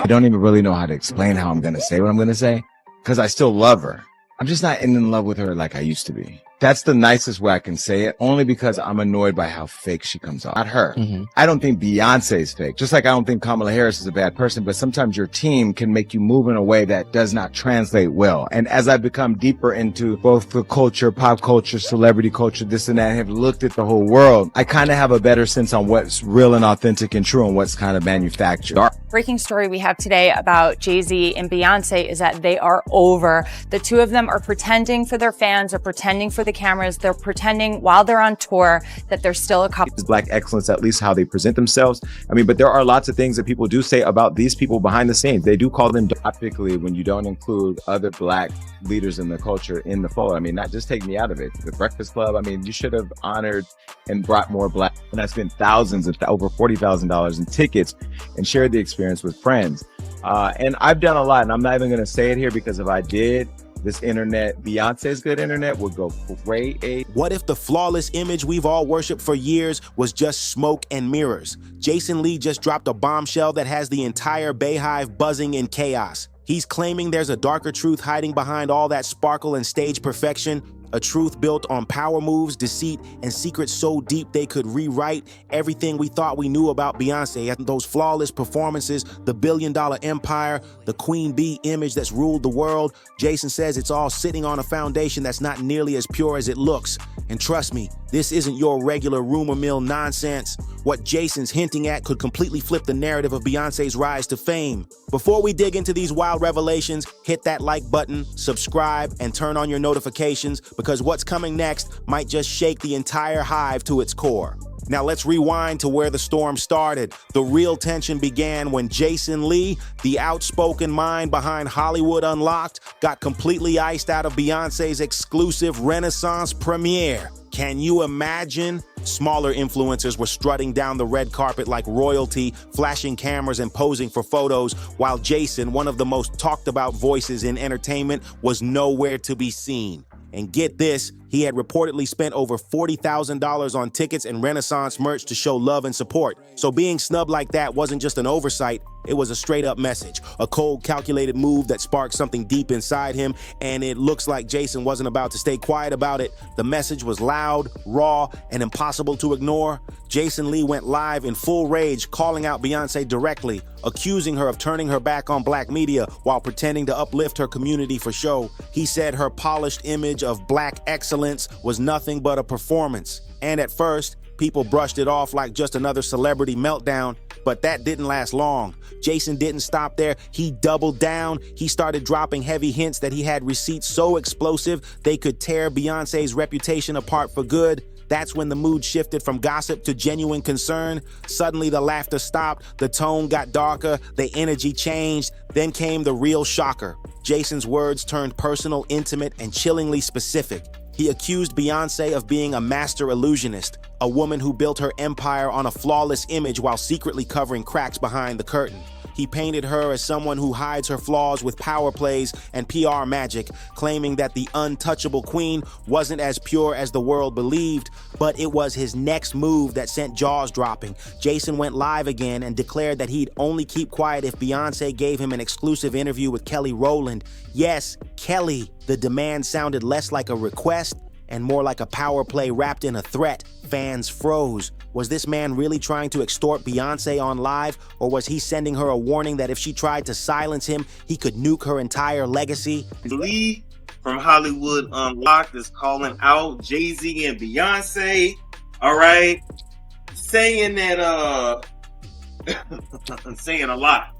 I don't even really know how to explain how I'm going to say what I'm going to say because I still love her. I'm just not in love with her like I used to be. That's the nicest way I can say it, only because I'm annoyed by how fake she comes off. Not her. I don't think Beyonce is fake, just like I don't think Kamala Harris is a bad person, but sometimes your team can make you move in a way that does not translate well. And as I've become deeper into both the culture, pop culture, celebrity culture, this and that, and have looked at the whole world, I kind of have a better sense on what's real and authentic and true and what's kind of manufactured. Breaking story we have today about Jay-Z and Beyonce is that they are over. The two of them are pretending for their fans, or pretending for the cameras. They're pretending while they're on tour that they're still a couple. Black excellence, at least how they present themselves. I mean, but there are lots of things that people do say about these people behind the scenes. They do call them Typically, when you don't include other black leaders in the culture in the fold, I mean, not just take me out of it. The Breakfast Club, I mean, you should have honored and brought more black, and I spent thousands of over $40,000 in tickets and shared the experience with friends. And I've done a lot, and I'm not even going to say it here because if I did, this internet, Beyonce's good internet, would go crazy. What if the flawless image we've all worshipped for years was just smoke and mirrors? Jason Lee just dropped a bombshell that has the entire Bayhive buzzing in chaos. He's claiming there's a darker truth hiding behind all that sparkle and stage perfection, a truth built on power moves, deceit, and secrets so deep they could rewrite everything we thought we knew about Beyonce. And those flawless performances, the billion-dollar empire, the queen bee image that's ruled the world. Jason says it's all sitting on a foundation that's not nearly as pure as it looks. And trust me, this isn't your regular rumor mill nonsense. What Jason's hinting at could completely flip the narrative of Beyonce's rise to fame. Before we dig into these wild revelations, hit that like button, subscribe, and turn on your notifications, because what's coming next might just shake the entire hive to its core. Now let's rewind to where the storm started. The real tension began when Jason Lee, the outspoken mind behind Hollywood Unlocked, got completely iced out of Beyonce's exclusive Renaissance premiere. Can you imagine? Smaller influencers were strutting down the red carpet like royalty, flashing cameras and posing for photos, while Jason, one of the most talked about voices in entertainment, was nowhere to be seen. And get this, he had reportedly spent over $40,000 on tickets and Renaissance merch to show love and support. So being snubbed like that wasn't just an oversight, it was a straight up message, a cold, calculated move that sparked something deep inside him, and it looks like Jason wasn't about to stay quiet about it. The message was loud, raw, and impossible to ignore. Jason Lee went live in full rage, calling out Beyonce directly, accusing her of turning her back on black media while pretending to uplift her community for show. He said her polished image of black excellence was nothing but a performance. And at first, people brushed it off like just another celebrity meltdown, but that didn't last long. Jason didn't stop there. He doubled down. He started dropping heavy hints that he had receipts so explosive they could tear Beyonce's reputation apart for good. That's when the mood shifted from gossip to genuine concern. Suddenly the laughter stopped, the tone got darker, the energy changed. Then came the real shocker. Jason's words turned personal, intimate, and chillingly specific. He accused Beyonce of being a master illusionist, a woman who built her empire on a flawless image while secretly covering cracks behind the curtain. He painted her as someone who hides her flaws with power plays and PR magic, claiming that the untouchable queen wasn't as pure as the world believed. But it was his next move that sent jaws dropping. Jason went live again and declared that he'd only keep quiet if Beyonce gave him an exclusive interview with Kelly Rowland. Yes, Kelly. The demand sounded less like a request and more like a power play wrapped in a threat. Fans froze. Was this man really trying to extort Beyonce on live, or was he sending her a warning that if she tried to silence him, he could nuke her entire legacy? Lee from Hollywood Unlocked is calling out Jay-Z and Beyonce, all right? Saying that, saying a lot.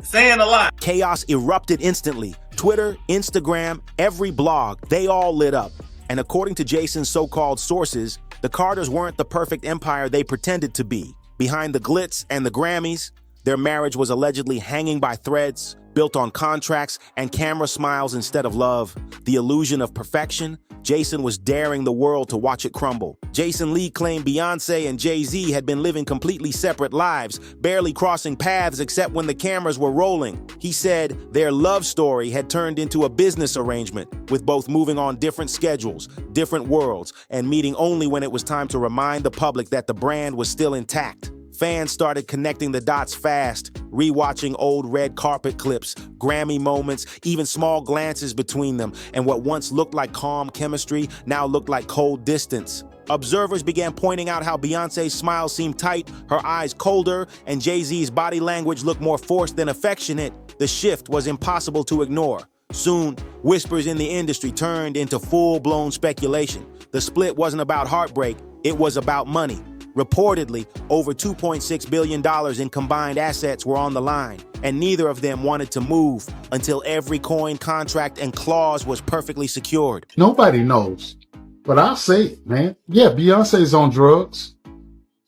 Saying a lot. Chaos erupted instantly. Twitter, Instagram, every blog, they all lit up. And according to Jason's so-called sources, the Carters weren't the perfect empire they pretended to be. Behind the glitz and the Grammys, their marriage was allegedly hanging by threads, built on contracts and camera smiles instead of love. The illusion of perfection, Jason was daring the world to watch it crumble. Jason Lee claimed Beyonce and Jay-Z had been living completely separate lives, barely crossing paths except when the cameras were rolling. He said their love story had turned into a business arrangement, with both moving on different schedules, different worlds, and meeting only when it was time to remind the public that the brand was still intact. Fans started connecting the dots fast, rewatching old red carpet clips, Grammy moments, even small glances between them, and what once looked like calm chemistry now looked like cold distance. Observers began pointing out how Beyonce's smile seemed tight, her eyes colder, and Jay-Z's body language looked more forced than affectionate. The shift was impossible to ignore. Soon, whispers in the industry turned into full-blown speculation. The split wasn't about heartbreak, it was about money. Reportedly, over $2.6 billion in combined assets were on the line, and neither of them wanted to move until every coin, contract, and clause was perfectly secured. Nobody knows, but I'll say it, man. Yeah, Beyonce's on drugs.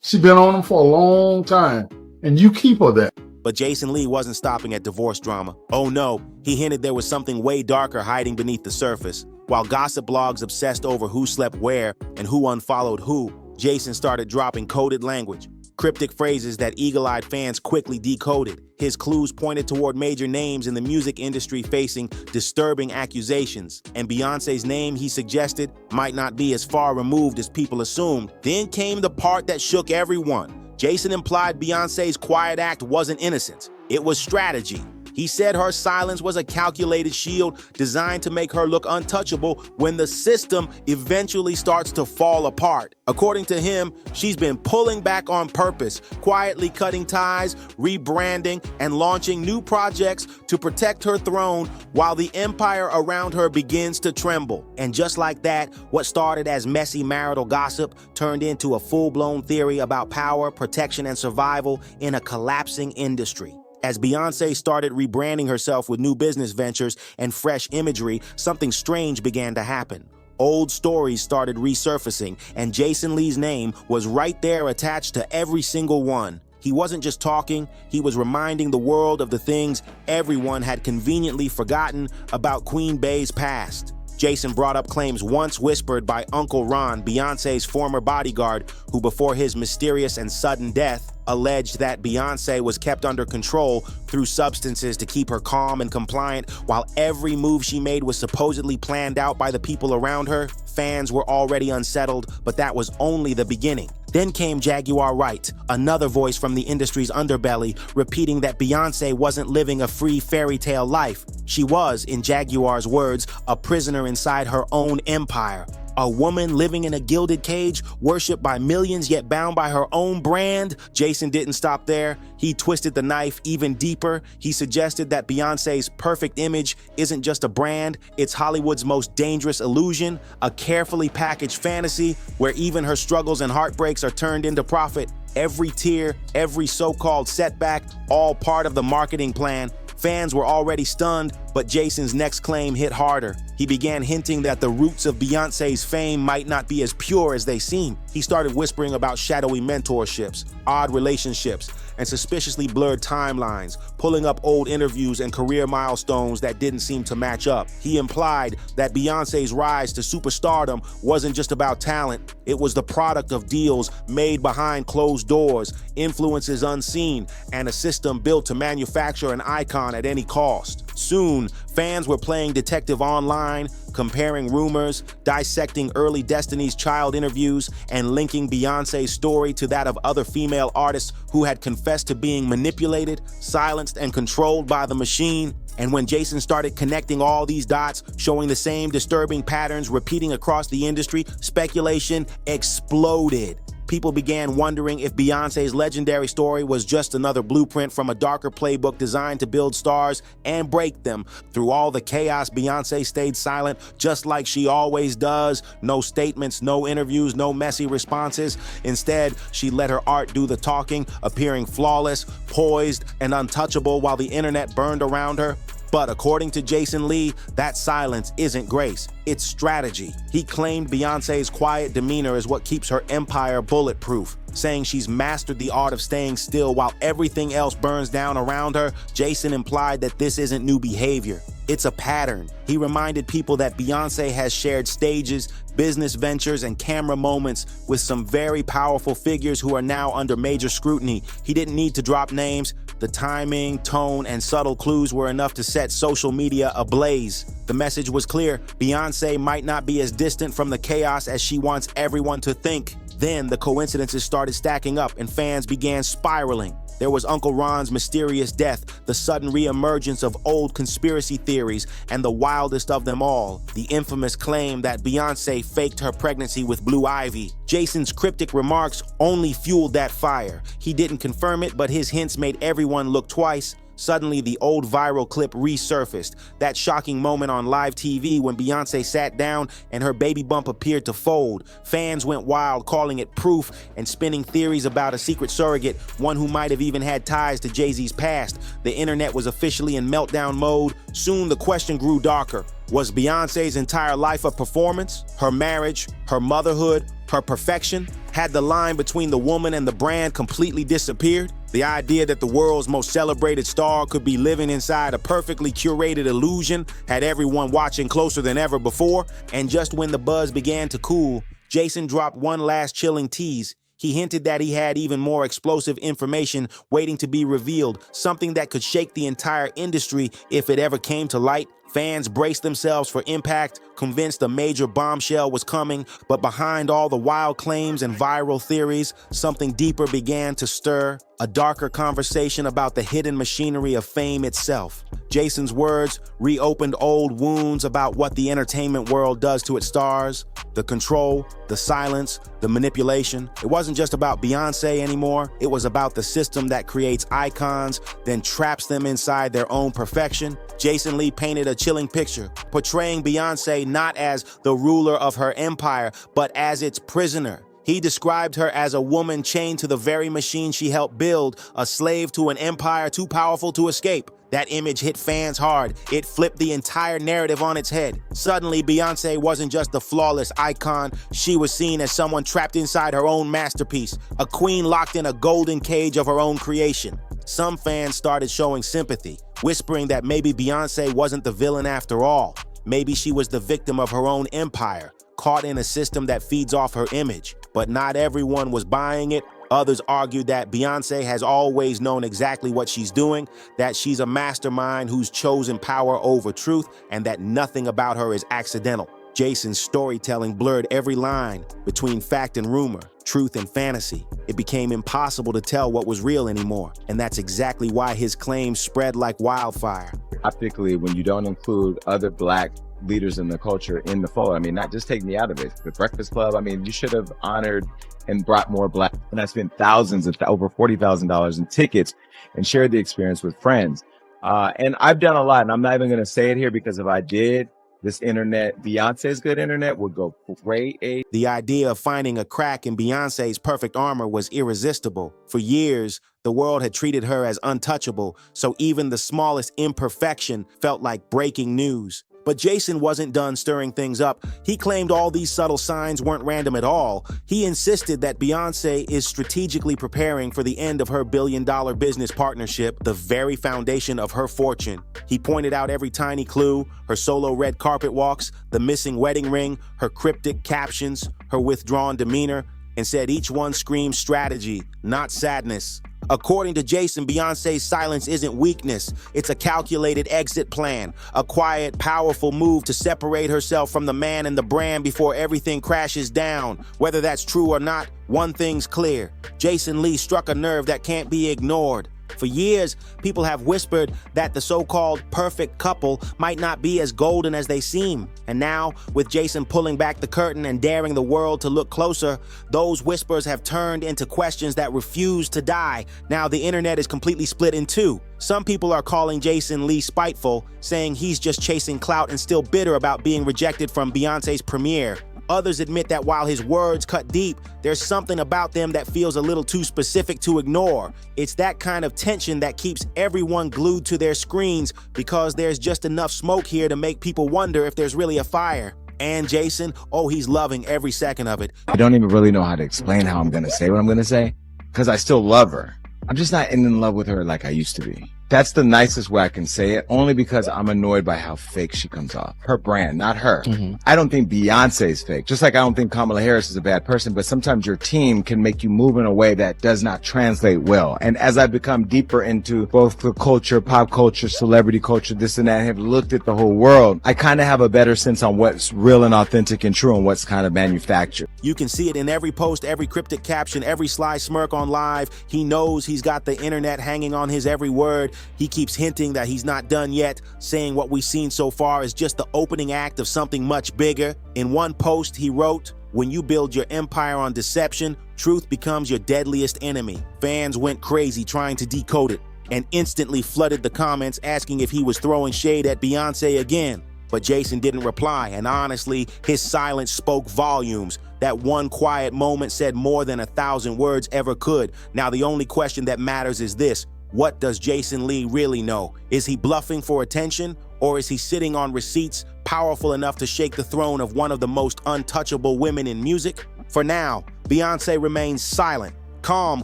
She's been on them for a long time, and you keep her that. But Jason Lee wasn't stopping at divorce drama. Oh no, he hinted there was something way darker hiding beneath the surface. While gossip blogs obsessed over who slept where and who unfollowed who, Jason started dropping coded language, cryptic phrases that eagle-eyed fans quickly decoded. His clues pointed toward major names in the music industry facing disturbing accusations, and Beyonce's name, he suggested, might not be as far removed as people assumed. Then came the part that shook everyone. Jason implied Beyonce's quiet act wasn't innocence, it was strategy. He said her silence was a calculated shield designed to make her look untouchable when the system eventually starts to fall apart. According to him, she's been pulling back on purpose, quietly cutting ties, rebranding, and launching new projects to protect her throne while the empire around her begins to tremble. And just like that, what started as messy marital gossip turned into a full-blown theory about power, protection, and survival in a collapsing industry. As Beyonce started rebranding herself with new business ventures and fresh imagery, something strange began to happen. Old stories started resurfacing, and Jason Lee's name was right there attached to every single one. He wasn't just talking, he was reminding the world of the things everyone had conveniently forgotten about Queen Bey's past. Jason brought up claims once whispered by Uncle Ron, Beyonce's former bodyguard, who before his mysterious and sudden death, alleged that Beyonce was kept under control through substances to keep her calm and compliant while every move she made was supposedly planned out by the people around her. Fans were already unsettled, but that was only the beginning. Then came Jaguar Wright, another voice from the industry's underbelly, repeating that Beyonce wasn't living a free fairy tale life. She was, in Jaguar's words, a prisoner inside her own empire. A woman living in a gilded cage, worshipped by millions yet bound by her own brand. Jason didn't stop there. He twisted the knife even deeper. He suggested that Beyonce's perfect image isn't just a brand, it's Hollywood's most dangerous illusion, a carefully packaged fantasy where even her struggles and heartbreaks are turned into profit. Every tear, every so-called setback, all part of the marketing plan. Fans were already stunned, but Jason's next claim hit harder. He began hinting that the roots of Beyonce's fame might not be as pure as they seem. He started whispering about shadowy mentorships, odd relationships, and suspiciously blurred timelines, pulling up old interviews and career milestones that didn't seem to match up. He implied that Beyonce's rise to superstardom wasn't just about talent, it was the product of deals made behind closed doors, influences unseen, and a system built to manufacture an icon at any cost. Soon, fans were playing detective online, comparing rumors, dissecting early Destiny's Child interviews, and linking Beyonce's story to that of other female artists who had confessed to being manipulated, silenced, and controlled by the machine. And when Jason started connecting all these dots, showing the same disturbing patterns repeating across the industry, speculation exploded. People began wondering if Beyonce's legendary story was just another blueprint from a darker playbook designed to build stars and break them. Through all the chaos, Beyonce stayed silent, just like she always does. No statements, no interviews, no messy responses. Instead, she let her art do the talking, appearing flawless, poised, and untouchable while the internet burned around her. But according to Jason Lee, that silence isn't grace, it's strategy. He claimed Beyonce's quiet demeanor is what keeps her empire bulletproof, saying she's mastered the art of staying still while everything else burns down around her. Jason implied that this isn't new behavior, it's a pattern. He reminded people that Beyonce has shared stages, business ventures, and camera moments with some very powerful figures who are now under major scrutiny. He didn't need to drop names. The timing, tone, and subtle clues were enough to set social media ablaze. The message was clear. Beyonce might not be as distant from the chaos as she wants everyone to think. Then the coincidences started stacking up and fans began spiraling. There was Uncle Ron's mysterious death, the sudden reemergence of old conspiracy theories, and the wildest of them all, the infamous claim that Beyonce faked her pregnancy with Blue Ivy. Jason's cryptic remarks only fueled that fire. He didn't confirm it, but his hints made everyone look twice. Suddenly, the old viral clip resurfaced. That shocking moment on live TV when Beyonce sat down and her baby bump appeared to fold. Fans went wild, calling it proof and spinning theories about a secret surrogate, one who might have even had ties to Jay-Z's past. The internet was officially in meltdown mode. Soon, the question grew darker. Was Beyonce's entire life a performance? Her marriage, her motherhood, her perfection? Had the line between the woman and the brand completely disappeared? The idea that the world's most celebrated star could be living inside a perfectly curated illusion had everyone watching closer than ever before. And just when the buzz began to cool, Jason dropped one last chilling tease. He hinted that he had even more explosive information waiting to be revealed, something that could shake the entire industry if it ever came to light. Fans braced themselves for impact, convinced a major bombshell was coming, but behind all the wild claims and viral theories, something deeper began to stir, a darker conversation about the hidden machinery of fame itself. Jason's words reopened old wounds about what the entertainment world does to its stars, the control, the silence, the manipulation. It wasn't just about Beyonce anymore. It was about the system that creates icons, then traps them inside their own perfection. Jason Lee painted a chilling picture, portraying Beyonce not as the ruler of her empire, but as its prisoner. He described her as a woman chained to the very machine she helped build, a slave to an empire too powerful to escape. That image hit fans hard. It flipped the entire narrative on its head. Suddenly, Beyonce wasn't just a flawless icon. She was seen as someone trapped inside her own masterpiece, a queen locked in a golden cage of her own creation. Some fans started showing sympathy, whispering that maybe Beyonce wasn't the villain after all. Maybe she was the victim of her own empire, caught in a system that feeds off her image. But not everyone was buying it. Others argued that Beyonce has always known exactly what she's doing, that she's a mastermind who's chosen power over truth, and that nothing about her is accidental. Jason's storytelling blurred every line between fact and rumor, truth and fantasy. It became impossible to tell what was real anymore, and that's exactly why his claims spread like wildfire. Particularly when you don't include other Black leaders in the culture in the fold. I mean, not just take me out of it. The Breakfast Club, I mean, you should have honored and brought more Black. And I spent thousands of over $40,000 in tickets and shared the experience with friends. And I've done a lot, and I'm not even going to say it here because if I did, this internet, Beyonce's good internet, would go crazy. The idea of finding a crack in Beyonce's perfect armor was irresistible. For years, the world had treated her as untouchable, so even the smallest imperfection felt like breaking news. But Jason wasn't done stirring things up. He claimed all these subtle signs weren't random at all. He insisted that Beyonce is strategically preparing for the end of her billion-dollar business partnership, the very foundation of her fortune. He pointed out every tiny clue, her solo red carpet walks, the missing wedding ring, her cryptic captions, her withdrawn demeanor, and said each one screams strategy, not sadness. According to Jason, Beyonce's silence isn't weakness. It's a calculated exit plan, a quiet, powerful move to separate herself from the man and the brand before everything crashes down. Whether that's true or not, one thing's clear. Jason Lee struck a nerve that can't be ignored. For years, people have whispered that the so-called perfect couple might not be as golden as they seem. And now, with Jason pulling back the curtain and daring the world to look closer, those whispers have turned into questions that refuse to die. Now the internet is completely split in two. Some people are calling Jason Lee spiteful, saying he's just chasing clout and still bitter about being rejected from Beyonce's premiere. Others admit that while his words cut deep, there's something about them that feels a little too specific to ignore. It's that kind of tension that keeps everyone glued to their screens because there's just enough smoke here to make people wonder if there's really a fire. And Jason, oh, he's loving every second of it. I don't even really know how to explain how I'm going to say what I'm going to say because I still love her. I'm just not in love with her like I used to be. That's the nicest way I can say it, only because I'm annoyed by how fake she comes off. Her brand, not her. I don't think Beyonce is fake. Just like I don't think Kamala Harris is a bad person, but sometimes your team can make you move in a way that does not translate well. And as I've become deeper into both the culture, pop culture, celebrity culture, this and that, and have looked at the whole world, I kind of have a better sense on what's real and authentic and true and what's kind of manufactured. You can see it in every post, every cryptic caption, every sly smirk on live. He knows he's got the internet hanging on his every word. He keeps hinting that he's not done yet, saying what we've seen so far is just the opening act of something much bigger. In one post, he wrote, "When you build your empire on deception, truth becomes your deadliest enemy." Fans went crazy trying to decode it and instantly flooded the comments asking if he was throwing shade at Beyonce again. But Jason didn't reply, and honestly, his silence spoke volumes. That one quiet moment said more than 1,000 words ever could. Now the only question that matters is this: what does Jason Lee really know? Is he bluffing for attention, or is he sitting on receipts powerful enough to shake the throne of one of the most untouchable women in music? For now, Beyonce remains silent, calm,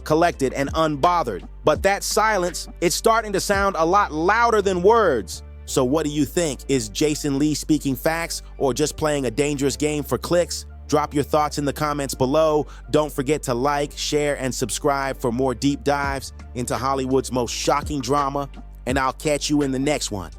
collected, and unbothered. But that silence, it's starting to sound a lot louder than words. So what do you think? Is Jason Lee speaking facts or just playing a dangerous game for clicks? Drop your thoughts in the comments below. Don't forget to like, share, and subscribe for more deep dives into Hollywood's most shocking drama. And I'll catch you in the next one.